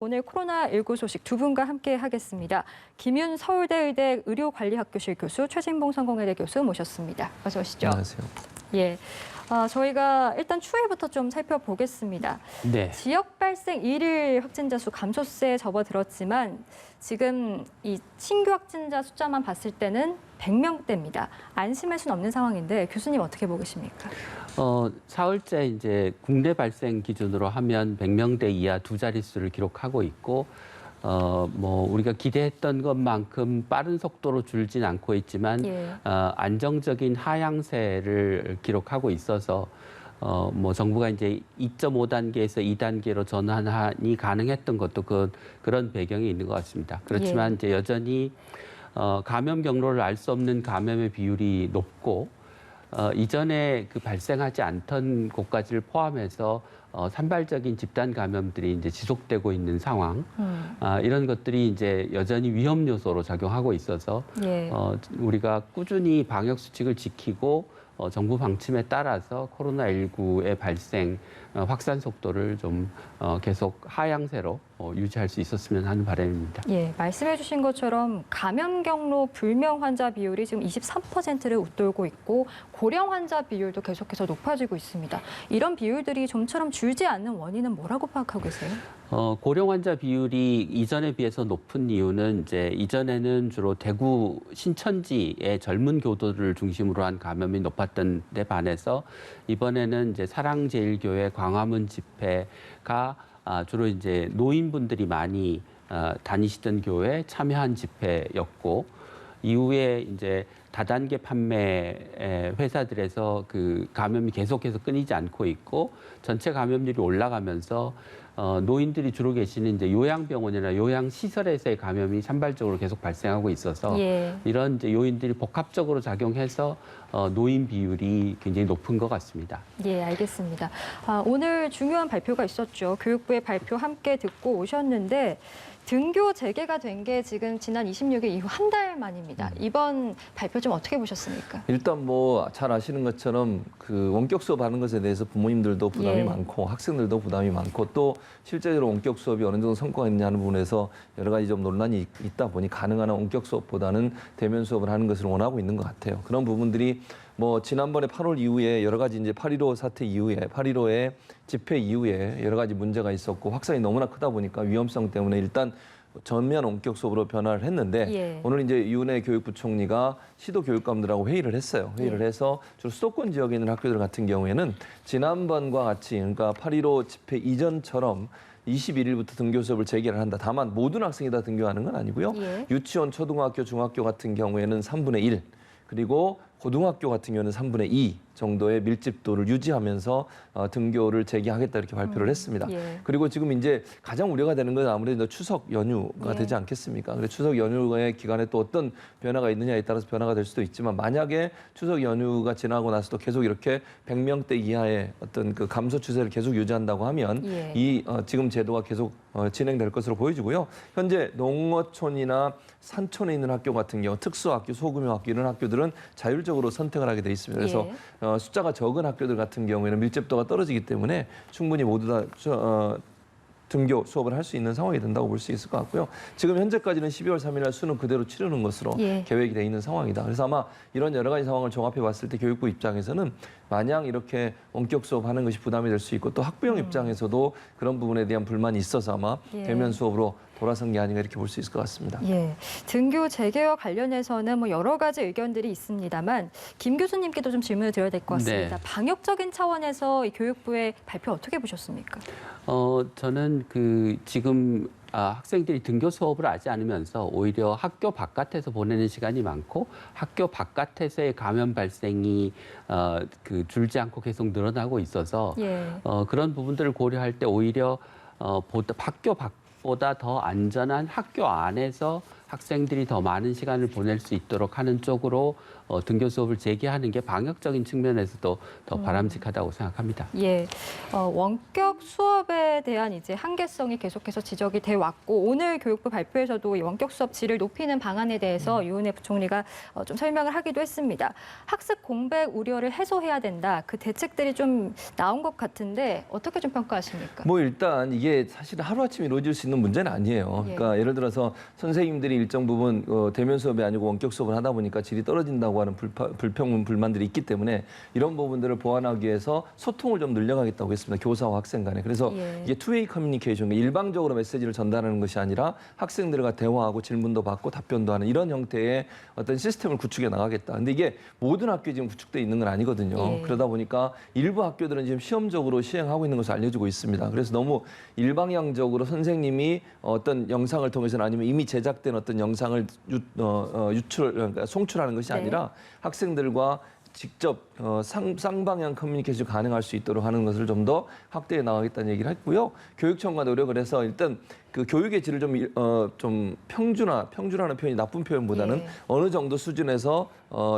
오늘 코로나19 소식 두 분과 함께 하겠습니다. 김윤 서울대 의료관리학교실 교수, 최진봉 성공회대 교수 모셨습니다. 어서 오시죠. 안녕하세요. 예, 저희가 일단 추이부터 좀 살펴보겠습니다. 네. 지역 발생 일일 확진자 수 감소세에 접어들었지만 지금 이 신규 확진자 숫자만 봤을 때는 100명대입니다. 안심할 수는 없는 상황인데 교수님 어떻게 보고 계십니까? 사흘째 이제 국내 발생 기준으로 하면 100명대 이하 두 자릿수를 기록하고 있고, 우리가 기대했던 것만큼 빠른 속도로 줄진 않고 있지만, 예. 안정적인 하향세를 기록하고 있어서, 정부가 이제 2.5단계에서 2단계로 전환이 가능했던 것도 그런 배경이 있는 것 같습니다. 그렇지만 이제 여전히 감염 경로를 알 수 없는 감염의 비율이 높고, 이전에 발생하지 않던 곳까지를 포함해서 산발적인 집단 감염들이 이제 지속되고 있는 상황, 이런 것들이 이제 여전히 위험 요소로 작용하고 있어서 예. 우리가 꾸준히 방역 수칙을 지키고 정부 방침에 따라서 코로나19의 발생 확산 속도를 좀 계속 하향세로 유지할 수 있었으면 하는 바람입니다. 예, 말씀해 주신 것처럼 감염 경로 불명 환자 비율이 지금 23%를 웃돌고 있고 고령 환자 비율도 계속해서 높아지고 있습니다. 이런 비율들이 좀처럼 줄지 않는 원인은 뭐라고 파악하고 계세요? 고령 환자 비율이 이전에 비해서 높은 이유는 이제 이전에는 주로 대구 신천지의 젊은 교도를 중심으로 한 감염이 높았던 데 반해서 이번에는 이제 사랑제일교회 광화문 집회가 주로 이제 노인분들이 많이 다니시던 교회 참여한 집회였고, 이후에 이제 다단계 판매 회사들에서 그 감염이 계속해서 끊이지 않고 있고 전체 감염률이 올라가면서 노인들이 주로 계시는 이제 요양병원이나 요양시설에서의 감염이 산발적으로 계속 발생하고 있어서 예. 이런 이제 요인들이 복합적으로 작용해서 노인 비율이 굉장히 높은 것 같습니다. 예, 알겠습니다. 오늘 중요한 발표가 있었죠. 교육부의 발표 함께 듣고 오셨는데 등교 재개가 된 게 지금 지난 26일 이후 한 달 만입니다. 이번 발표 좀 어떻게 보셨습니까? 일단 잘 아시는 것처럼 그 원격 수업하는 것에 대해서 부모님들도 부담이 예. 많고 학생들도 부담이 많고 또 실제로 원격 수업이 어느 정도 성과가 있느냐는 부분에서 여러 가지 좀 논란이 있다 보니 가능한 원격 수업보다는 대면 수업을 하는 것을 원하고 있는 것 같아요. 그런 부분들이 지난번에 8월 이후에 여러 가지 이제 8.15 사태 이후에 8.15의 집회 이후에 여러 가지 문제가 있었고 확산이 너무나 크다 보니까 위험성 때문에 일단 전면 원격 수업으로 변화를 했는데 예. 오늘 이제 이은혜 교육부총리가 시도 교육감들하고 회의를 했어요. 회의를 해서 주로 수도권 지역에 있는 학교들 같은 경우에는 지난번과 같이 그러니까 8.15 집회 이전처럼 21일부터 등교 수업을 재개를 한다. 다만 모든 학생이 다 등교하는 건 아니고요. 예. 유치원, 초등학교, 중학교 같은 경우에는 3분의 1 그리고 고등학교 같은 경우는 3분의 2 정도의 밀집도를 유지하면서 등교를 재개하겠다 이렇게 발표를 했습니다. 예. 그리고 지금 이제 가장 우려가 되는 건 아무래도 추석 연휴가 예. 되지 않겠습니까? 그래서 추석 연휴의 기간에 또 어떤 변화가 있느냐에 따라서 변화가 될 수도 있지만 만약에 추석 연휴가 지나고 나서도 계속 이렇게 100명대 이하의 어떤 그 감소 추세를 계속 유지한다고 하면 예. 이 지금 제도가 계속 진행될 것으로 보여지고요. 현재 농어촌이나 산촌에 있는 학교 같은 경우 특수학교, 소규모 학교 이런 학교들은 자율적으로 선택을 하게 돼 있습니다. 그래서 숫자가 적은 학교들 같은 경우에는 밀집도가 떨어지기 때문에 충분히 모두 다 등교 수업을 할 수 있는 상황이 된다고 볼 수 있을 것 같고요. 지금 현재까지는 12월 3일 날 수능 그대로 치르는 것으로 예. 계획이 돼 있는 상황이다. 그래서 아마 이런 여러 가지 상황을 종합해 봤을 때 교육부 입장에서는 마냥 이렇게 원격 수업하는 것이 부담이 될 수 있고 또 학부형 입장에서도 그런 부분에 대한 불만이 있어서 아마 예. 대면 수업으로 돌아선 게 아닌가 이렇게 볼 수 있을 것 같습니다. 예, 등교 재개와 관련해서는 여러 가지 의견들이 있습니다만 김 교수님께도 좀 질문을 드려야 될 것 같습니다. 네. 방역적인 차원에서 이 교육부의 발표 어떻게 보셨습니까? 저는 지금 학생들이 등교 수업을 하지 않으면서 오히려 학교 바깥에서 보내는 시간이 많고 학교 바깥에서의 감염 발생이 줄지 않고 계속 늘어나고 있어서 예. 그런 부분들을 고려할 때 오히려 학교 밖보다 더 안전한 학교 안에서 학생들이 더 많은 시간을 보낼 수 있도록 하는 쪽으로 등교 수업을 재개하는 게 방역적인 측면에서도 더 바람직하다고 생각합니다. 예, 원격 수업에 대한 이제 한계성이 계속해서 지적이 돼 왔고 오늘 교육부 발표에서도 이 원격 수업 질을 높이는 방안에 대해서 유은혜 부총리가 좀 설명을 하기도 했습니다. 학습 공백 우려를 해소해야 된다. 그 대책들이 좀 나온 것 같은데 어떻게 좀 평가하십니까? 뭐 일단 이게 사실 하루아침에 이루어질 수 있는 문제는 아니에요. 예. 그러니까 예를 들어서 선생님들이 일정 부분 대면 수업이 아니고 원격 수업을 하다 보니까 질이 떨어진다고 하는 불평, 불만들이 있기 때문에 이런 부분들을 보완하기 위해서 소통을 좀 늘려가겠다고 했습니다. 교사와 학생 간에. 그래서 예. 이게 투웨이 커뮤니케이션, 일방적으로 메시지를 전달하는 것이 아니라 학생들과 대화하고 질문도 받고 답변도 하는 이런 형태의 어떤 시스템을 구축해 나가겠다. 근데 이게 모든 학교에 지금 구축돼 있는 건 아니거든요. 예. 그러다 보니까 일부 학교들은 지금 시험적으로 시행하고 있는 것으로 알려지고 있습니다. 그래서 너무 일방향적으로 선생님이 어떤 영상을 통해서는 아니면 이미 제작된 어떤 영상을 그러니까 송출하는 것이 네. 아니라 학생들과 직접 쌍방향 커뮤니케이션이 가능할 수 있도록 하는 것을 좀 더 확대해 나가겠다는 얘기를 했고요. 교육청과 노력을 해서 일단 그 교육의 질을 좀 평준화하는 표현이 나쁜 표현보다는 예. 어느 정도 수준에서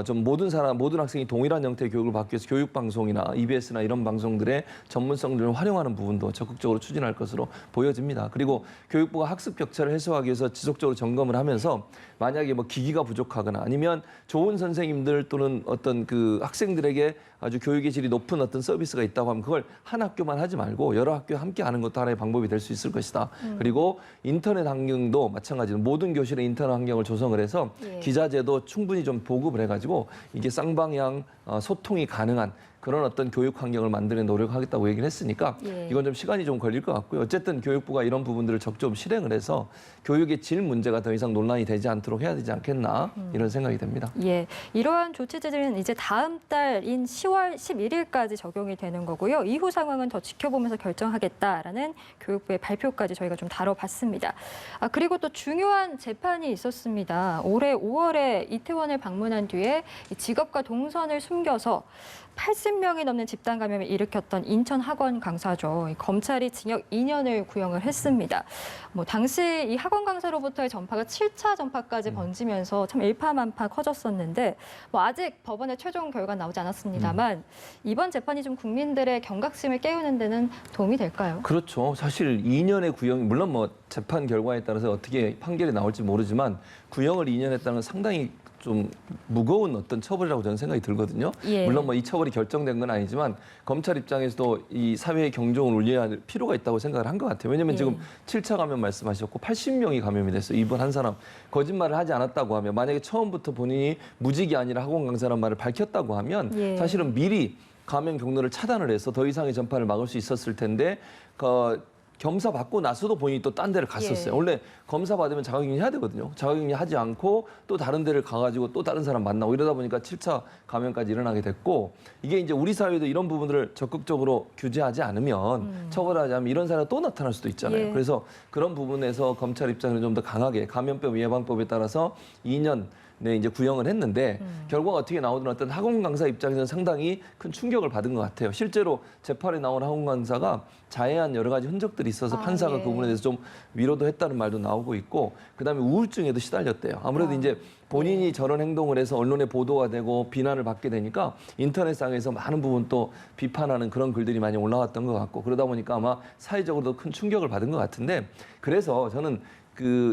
좀 모든 학생이 동일한 형태의 교육을 받기 위해서 교육방송이나 EBS나 이런 방송들의 전문성들을 활용하는 부분도 적극적으로 추진할 것으로 보여집니다. 그리고 교육부가 학습 격차를 해소하기 위해서 지속적으로 점검을 하면서 만약에 뭐 기기가 부족하거나 아니면 좋은 선생님들 또는 어떤 그 학생들에게 아주 교육의 질이 높은 어떤 서비스가 있다고 하면 그걸 한 학교만 하지 말고 여러 학교에 함께 하는 것도 하나의 방법이 될 수 있을 것이다. 그리고 인터넷 환경도 마찬가지로 모든 교실에 인터넷 환경을 조성을 해서 예. 기자재도 충분히 좀 보급을 해가지고 이게 쌍방향 소통이 가능한 그런 어떤 교육 환경을 만드는 노력하겠다고 얘기를 했으니까 예. 이건 좀 시간이 좀 걸릴 것 같고요. 어쨌든 교육부가 이런 부분들을 적극 실행을 해서 교육의 질 문제가 더 이상 논란이 되지 않도록 해야 되지 않겠나 이런 생각이 듭니다. 예, 이러한 조치들은 이제 다음 달인 10월 11일까지 적용이 되는 거고요. 이후 상황은 더 지켜보면서 결정하겠다라는 교육부의 발표까지 저희가 좀 다뤄봤습니다. 그리고 또 중요한 재판이 있었습니다. 올해 5월에 이태원을 방문한 뒤에 이 직업과 동선을 숨겨서 80명이 넘는 집단 감염을 일으켰던 인천 학원 강사죠. 검찰이 징역 2년을 구형을 했습니다. 뭐 당시 이 학원 강사로부터의 전파가 7차 전파까지 번지면서 참 일파만파 커졌었는데 뭐 아직 법원의 최종 결과 나오지 않았습니다만 이번 재판이 좀 국민들의 경각심을 깨우는 데는 도움이 될까요? 그렇죠. 사실 2년의 구형이 물론 뭐 재판 결과에 따라서 어떻게 판결이 나올지 모르지만 구형을 2년 했다는 건 상당히 좀 무거운 어떤 처벌이라고 저는 생각이 들거든요. 예. 물론 뭐 이 처벌이 결정된 건 아니지만 검찰 입장에서도 이 사회의 경종을 울려야 할 필요가 있다고 생각을 한 것 같아요. 왜냐하면 예. 지금 7차 감염 말씀하셨고 80명이 감염이 됐어요. 이번 한 사람 거짓말을 하지 않았다고 하면 만약에 처음부터 본인이 무직이 아니라 학원 강사라는 말을 밝혔다고 하면 예. 사실은 미리 감염 경로를 차단을 해서 더 이상의 전파를 막을 수 있었을 텐데 검사 받고 나서도 본인이 또 딴 데를 갔었어요. 예. 원래 검사 받으면 자가격리 해야 되거든요. 자가격리 하지 않고 또 다른 데를 가가지고 또 다른 사람 만나고 이러다 보니까 7차 감염까지 일어나게 됐고 이게 이제 우리 사회도 이런 부분들을 적극적으로 규제하지 않으면 처벌하지 않으면 이런 사례가 또 나타날 수도 있잖아요. 예. 그래서 그런 부분에서 검찰 입장에는 좀 더 강하게 감염병 예방법에 따라서 2년 네, 이제 구형을 했는데 결과가 어떻게 나오든 어떤 학원 강사 입장에서는 상당히 큰 충격을 받은 것 같아요. 실제로 재판에 나온 학원 강사가 자해한 여러 가지 흔적들이 있어서 판사가 예. 그 부분에 대해서 좀 위로도 했다는 말도 나오고 있고 그다음에 우울증에도 시달렸대요. 아무래도 이제 본인이 저런 행동을 해서 언론에 보도가 되고 비난을 받게 되니까 인터넷상에서 많은 부분 또 비판하는 그런 글들이 많이 올라왔던 것 같고 그러다 보니까 아마 사회적으로도 큰 충격을 받은 것 같은데 그래서 저는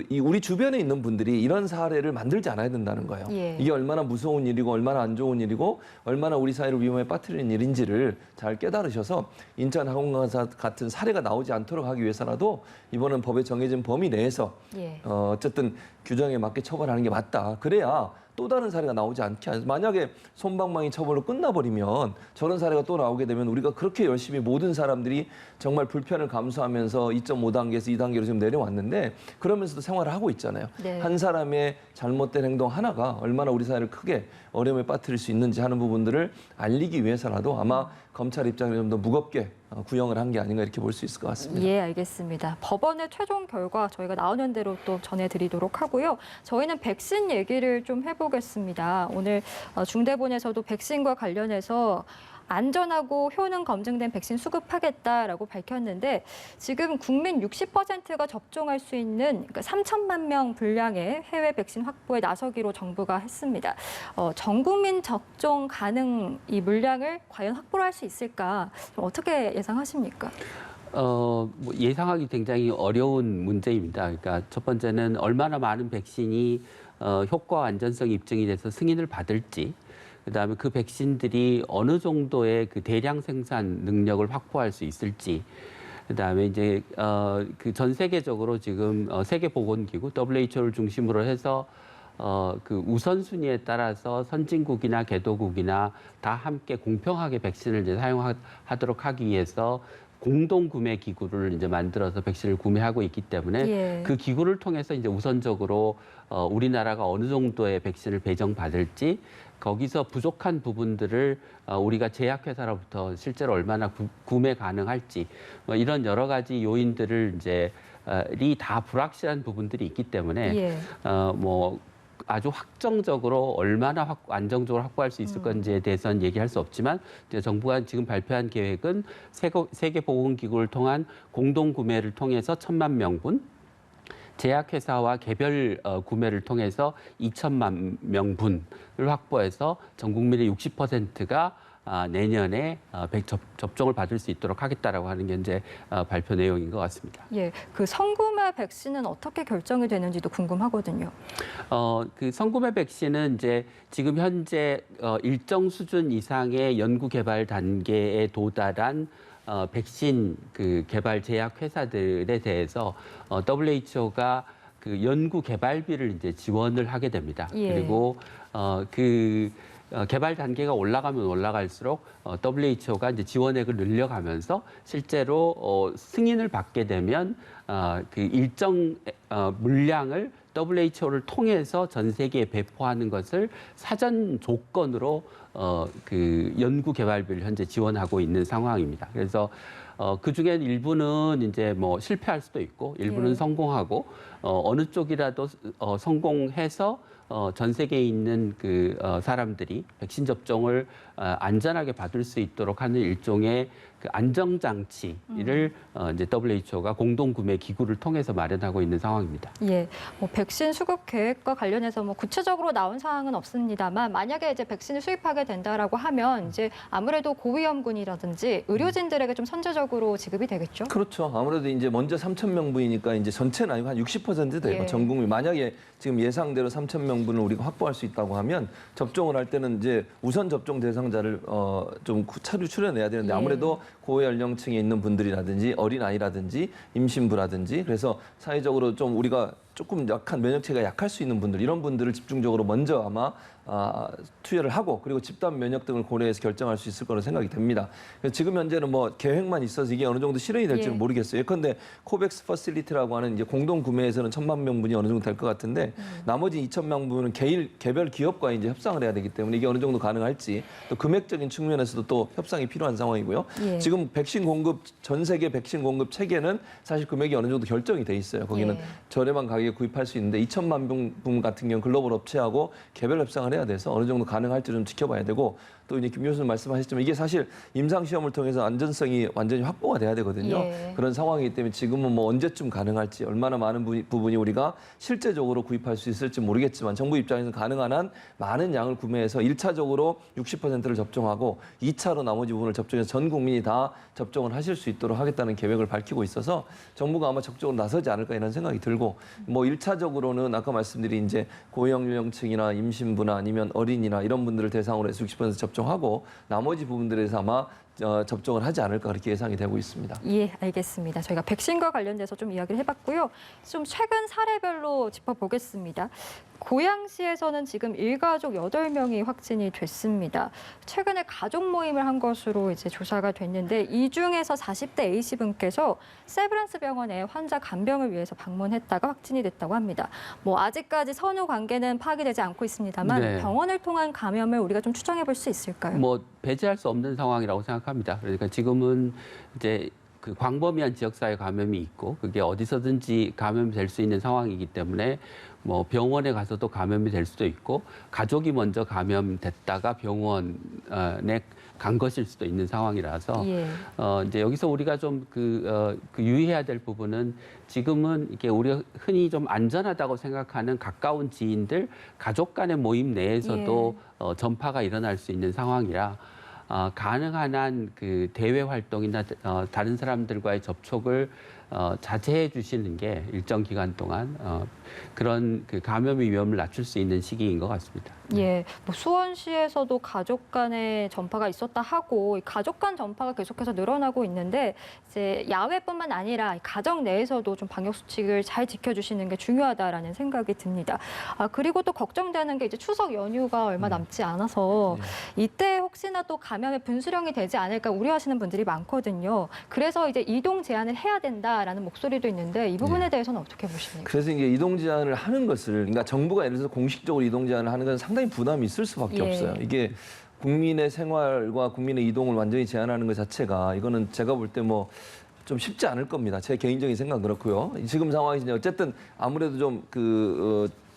이 우리 주변에 있는 분들이 이런 사례를 만들지 않아야 된다는 거예요. 예. 이게 얼마나 무서운 일이고 얼마나 안 좋은 일이고 얼마나 우리 사회를 위험에 빠뜨리는 일인지를 잘 깨달으셔서 인천 학원강사 같은 사례가 나오지 않도록 하기 위해서라도 이번은 법에 정해진 범위 내에서 예. 어쨌든 규정에 맞게 처벌하는 게 맞다. 그래야 또 다른 사례가 나오지 않게 하죠. 만약에 솜방망이 처벌로 끝나버리면 저런 사례가 또 나오게 되면 우리가 그렇게 열심히 모든 사람들이 정말 불편을 감수하면서 2.5단계에서 2단계로 지금 내려왔는데 그러면서도 생활을 하고 있잖아요. 네. 한 사람의 잘못된 행동 하나가 얼마나 우리 사회를 크게 어려움에 빠뜨릴 수 있는지 하는 부분들을 알리기 위해서라도 아마 검찰 입장에 좀 더 무겁게 구형을 한 게 아닌가 이렇게 볼 수 있을 것 같습니다. 예, 알겠습니다. 법원의 최종 결과 저희가 나오는 대로 또 전해드리도록 하고요. 저희는 백신 얘기를 좀 해보겠습니다. 오늘 중대본에서도 백신과 관련해서 안전하고 효능 검증된 백신 수급하겠다라고 밝혔는데 지금 국민 60%가 접종할 수 있는 그러니까 3천만 명 분량의 해외 백신 확보에 나서기로 정부가 했습니다. 전 국민 접종 가능 이 물량을 과연 확보를 할 수 있을까? 어떻게 예상하십니까? 뭐 예상하기 굉장히 어려운 문제입니다. 그러니까 첫 번째는 얼마나 많은 백신이 효과와 안전성이 입증이 돼서 승인을 받을지, 그다음에 그 백신들이 어느 정도의 그 대량 생산 능력을 확보할 수 있을지, 그다음에 이제 그 전 세계적으로 지금 세계보건기구 WHO를 중심으로 해서 그 우선순위에 따라서 선진국이나 개도국이나 다 함께 공평하게 백신을 이제 사용하도록 하기 위해서 공동 구매 기구를 이제 만들어서 백신을 구매하고 있기 때문에 예. 그 기구를 통해서 이제 우선적으로 우리나라가 어느 정도의 백신을 배정받을지, 거기서 부족한 부분들을 우리가 제약회사로부터 실제로 얼마나 구매 가능할지, 뭐 이런 여러 가지 요인들을 이제 다 불확실한 부분들이 있기 때문에 예. 뭐 아주 확정적으로 얼마나 안정적으로 확보할 수 있을 건지에 대해서는 얘기할 수 없지만, 이제 정부가 지금 발표한 계획은 세계보건기구를 통한 공동 구매를 통해서 1,000만 명분, 제약회사와 개별 구매를 통해서 2천만 명분을 확보해서 전 국민의 60%가 내년에 접종을 받을 수 있도록 하겠다라고 하는 게 이제 발표 내용인 것 같습니다. 예, 그 선구매 백신은 어떻게 결정이 되는지도 궁금하거든요. 그 선구매 백신은 이제 지금 현재 일정 수준 이상의 연구 개발 단계에 도달한 백신 그 개발 제약 회사들에 대해서 WHO가 그 연구 개발비를 이제 지원을 하게 됩니다. 예. 그리고 그 개발 단계가 올라가면 올라갈수록 WHO가 이제 지원액을 늘려가면서 실제로 승인을 받게 되면 그 일정 물량을 WHO를 통해서 전 세계에 배포하는 것을 사전 조건으로 그 연구 개발비를 현재 지원하고 있는 상황입니다. 그래서 그 중에 일부는 이제 뭐 실패할 수도 있고, 일부는 예. 성공하고, 어느 쪽이라도 성공해서 전 세계에 있는 그 사람들이 백신 접종을 안전하게 받을 수 있도록 하는 일종의 그 안정장치를 이제 WHO가 공동구매 기구를 통해서 마련하고 있는 상황입니다. 예, 뭐 백신 수급 계획과 관련해서 뭐 구체적으로 나온 사항은 없습니다만 만약에 이제 백신을 수입하게 된다라고 하면 이제 아무래도 고위험군이라든지 의료진들에게 좀 선제적으로 지급이 되겠죠? 그렇죠. 아무래도 이제 먼저 3,000명분이니까 이제 전체는 아니고 한 60% 돼요. 예. 전 국민. 만약에 지금 예상대로 3,000명분을 우리가 확보할 수 있다고 하면 접종을 할 때는 이제 우선 접종 대상자를 좀 추려내야 되는데, 예. 아무래도 고연령층에 있는 분들이라든지 어린아이라든지 임신부라든지, 그래서 사회적으로 좀 우리가 조금 약한 면역체가 약할 수 있는 분들, 이런 분들을 집중적으로 먼저 아마 투여를 하고, 그리고 집단 면역 등을 고려해서 결정할 수 있을 거로 생각이 됩니다. 그래서 지금 현재는 뭐 계획만 있어서 이게 어느 정도 실현이 될지는 예. 모르겠어요. 예컨대 코백스 퍼실리티라고 하는 이제 공동 구매에서는 1,000만 명분이 어느 정도 될 것 같은데, 나머지 2,000만 분은 개별 기업과 이제 협상을 해야 되기 때문에 이게 어느 정도 가능할지, 또 금액적인 측면에서도 또 협상이 필요한 상황이고요. 예. 지금 백신 공급, 전 세계 백신 공급 체계는 사실 금액이 어느 정도 결정이 돼 있어요. 거기는 예. 저렴한 가격에 구입할 수 있는데 2,000만 분 같은 경우 글로벌 업체하고 개별 협상을 해야 돼서 어느 정도 가능할지 좀 지켜봐야 되고, 또 이제 김 교수님 말씀하셨지만 이게 사실 임상 시험을 통해서 안전성이 완전히 확보가 돼야 되거든요. 예. 그런 상황이기 때문에 지금은 뭐 언제쯤 가능할지, 얼마나 많은 부분이 우리가 실제적으로 구입할 수 있을지 모르겠지만, 정부 입장에서는 가능한 한 많은 양을 구매해서 1차적으로 60%를 접종하고 2차로 나머지 부분을 접종해서 전 국민이 다 접종을 하실 수 있도록 하겠다는 계획을 밝히고 있어서 정부가 아마 적극적으로 나서지 않을까 이런 생각이 들고, 뭐 1차적으로는 아까 말씀드린 이제 고연령층이나 임신부나 아니면 어린이나 이런 분들을 대상으로 해서 60% 접종하고 나머지 부분들에서 아마 접종을 하지 않을까 그렇게 예상이 되고 있습니다. 예, 알겠습니다. 저희가 백신과 관련돼서 좀 이야기를 해봤고요. 좀 최근 사례별로 짚어보겠습니다. 고양시에서는 지금 일가족 8명이 확진이 됐습니다. 최근에 가족 모임을 한 것으로 이제 조사가 됐는데, 이 중에서 40대 A씨분께서 세브란스 병원에 환자 간병을 위해서 방문했다가 확진이 됐다고 합니다. 뭐 아직까지 선후 관계는 파악되지 않고 있습니다만 네. 병원을 통한 감염을 우리가 좀 추정해 볼 수 있을까요? 뭐 배제할 수 없는 상황이라고 생각합니다. 그러니까 지금은 이제 그 광범위한 지역사회 감염이 있고 그게 어디서든지 감염이 될 수 있는 상황이기 때문에 뭐 병원에 가서도 감염이 될 수도 있고 가족이 먼저 감염됐다가 병원에 간 것일 수도 있는 상황이라서 예. 이제 여기서 우리가 좀 유의해야 될 부분은 지금은 이게 우리가 흔히 좀 안전하다고 생각하는 가까운 지인들, 가족 간의 모임 내에서도 전파가 일어날 수 있는 상황이라 가능한 한 그 대외 활동이나 다른 사람들과의 접촉을 자제해 주시는 게 일정 기간 동안 그런 그 감염의 위험을 낮출 수 있는 시기인 것 같습니다. 예, 뭐 수원시에서도 가족 간의 전파가 있었다 하고 가족 간 전파가 계속해서 늘어나고 있는데 이제 야외뿐만 아니라 가정 내에서도 좀 방역 수칙을 잘 지켜주시는 게 중요하다라는 생각이 듭니다. 그리고 또 걱정되는 게 이제 추석 연휴가 얼마 남지 않아서 이때 혹시나 또 감염의 분수령이 되지 않을까 우려하시는 분들이 많거든요. 그래서 이제 이동 제한을 해야 된다라는 목소리도 있는데 이 부분에 대해서는 어떻게 보십니까? 그래서 이제 이동 제한을 하는 것을 그러니까 정부가 예를 들어서 공식적으로 이동 제한을 하는 건 상당히 부담이 있을 수밖에 없어요. 이게 국민의 생활과 국민의 이동을 완전히 제한하는 것 자체가 이거는 제가 볼 때 뭐 좀 쉽지 않을 겁니다. 제 개인적인 생각은 그렇고요. 지금 상황이 이제 어쨌든 아무래도 좀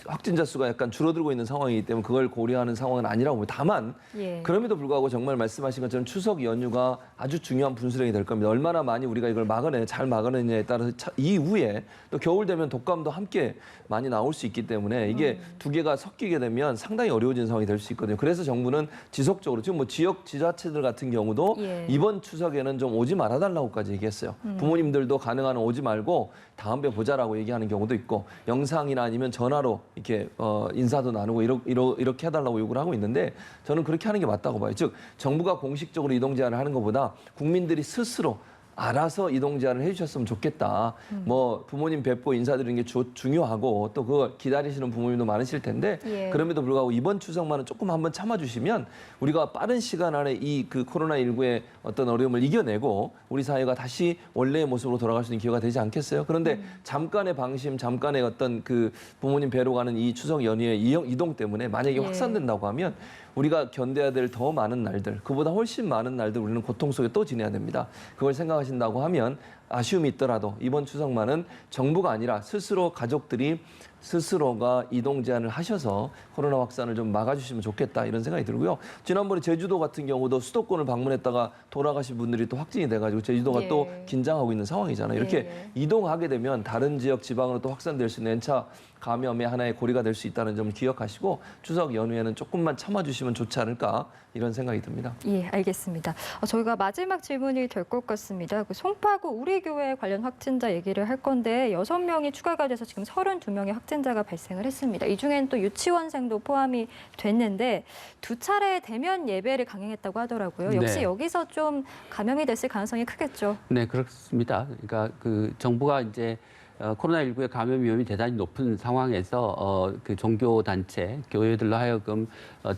확진자 수가 약간 줄어들고 있는 상황이기 때문에 그걸 고려하는 상황은 아니라고 봅니다. 다만 그럼에도 불구하고 정말 말씀하신 것처럼 추석 연휴가 아주 중요한 분수령이 될 겁니다. 얼마나 많이 우리가 이걸 잘 막아내냐에 따라서 이후에 또 겨울 되면 독감도 함께 많이 나올 수 있기 때문에 이게 두 개가 섞이게 되면 상당히 어려워진 상황이 될 수 있거든요. 그래서 정부는 지속적으로 지금 뭐 지역 지자체들 같은 경우도 이번 추석에는 좀 오지 말아달라고까지 얘기했어요. 부모님들도 가능한 한 오지 말고 다음에 보자라고 얘기하는 경우도 있고 영상이나 아니면 전화로 이렇게 인사도 나누고 이렇게 해달라고 요구를 하고 있는데 저는 그렇게 하는 게 맞다고 봐요. 즉 정부가 공식적으로 이동 제한을 하는 것보다 국민들이 스스로 알아서 이동 제한을 해주셨으면 좋겠다. 뭐 부모님 뵙고 인사드리는 게 중요하고 또 그걸 기다리시는 부모님도 많으실 텐데 그럼에도 불구하고 이번 추석만은 조금 한번 참아주시면 우리가 빠른 시간 안에 이 그 코로나19의 어떤 어려움을 이겨내고 우리 사회가 다시 원래의 모습으로 돌아갈 수 있는 기회가 되지 않겠어요? 그런데 잠깐의 방심, 잠깐의 어떤 그 부모님 뵈러 가는 이 추석 연휴의 이동 때문에 만약에 확산된다고 하면 우리가 견뎌야 될 더 많은 날들, 그보다 훨씬 많은 날들 우리는 고통 속에 또 지내야 됩니다. 그걸 생각하신다고 하면 아쉬움이 있더라도 이번 추석만은 정부가 아니라 스스로 가족들이 스스로가 이동 제한을 하셔서 코로나 확산을 좀 막아주시면 좋겠다 이런 생각이 들고요. 지난번에 제주도 같은 경우도 수도권을 방문했다가 돌아가신 분들이 또 확진이 돼가지고 제주도가 또 긴장하고 있는 상황이잖아요. 이렇게 이동하게 되면 다른 지역 지방으로 또 확산될 수 있는 N차 감염의 하나의 고리가 될 수 있다는 점을 기억하시고 추석 연휴에는 조금만 참아주시면 좋지 않을까 이런 생각이 듭니다. 예, 알겠습니다. 저희가 마지막 질문이 될 것 같습니다. 그 송파구 우리교회 관련 확진자 얘기를 할 건데 6명이 추가가 돼서 지금 32명의 확진자가 발생을 했습니다. 이 중엔 또 유치원생도 포함이 됐는데 2차례 대면 예배를 강행했다고 하더라고요. 역시 여기서 좀 감염이 됐을 가능성이 크겠죠. 네, 그렇습니다. 그러니까 그 정부가 이제 코로나19의 감염 위험이 대단히 높은 상황에서 그 종교 단체, 교회들로 하여금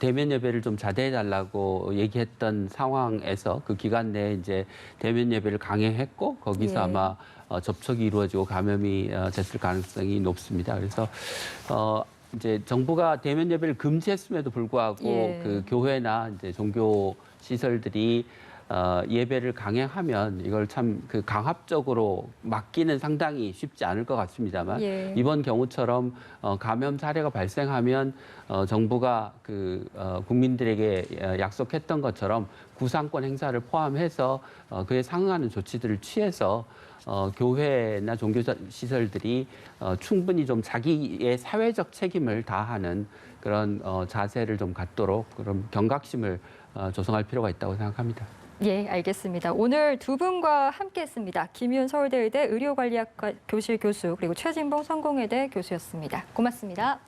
대면 예배를 좀 자제해달라고 얘기했던 상황에서 그 기간 내에 이제 대면 예배를 강행했고 거기서 아마 접촉이 이루어지고 감염이 됐을 가능성이 높습니다. 그래서 이제 정부가 대면 예배를 금지했음에도 불구하고 그 교회나 이제 종교 시설들이 예배를 강행하면 이걸 참 그 강압적으로 막기는 상당히 쉽지 않을 것 같습니다만 이번 경우처럼 감염 사례가 발생하면 정부가 그 국민들에게 약속했던 것처럼 구상권 행사를 포함해서 그에 상응하는 조치들을 취해서 교회나 종교 시설들이 충분히 좀 자기의 사회적 책임을 다하는 그런 자세를 좀 갖도록 그런 경각심을 조성할 필요가 있다고 생각합니다. 예, 알겠습니다. 오늘 두 분과 함께했습니다. 김윤 서울대 의대 의료관리학과 교실 교수 그리고 최진봉 성공회대 교수였습니다. 고맙습니다.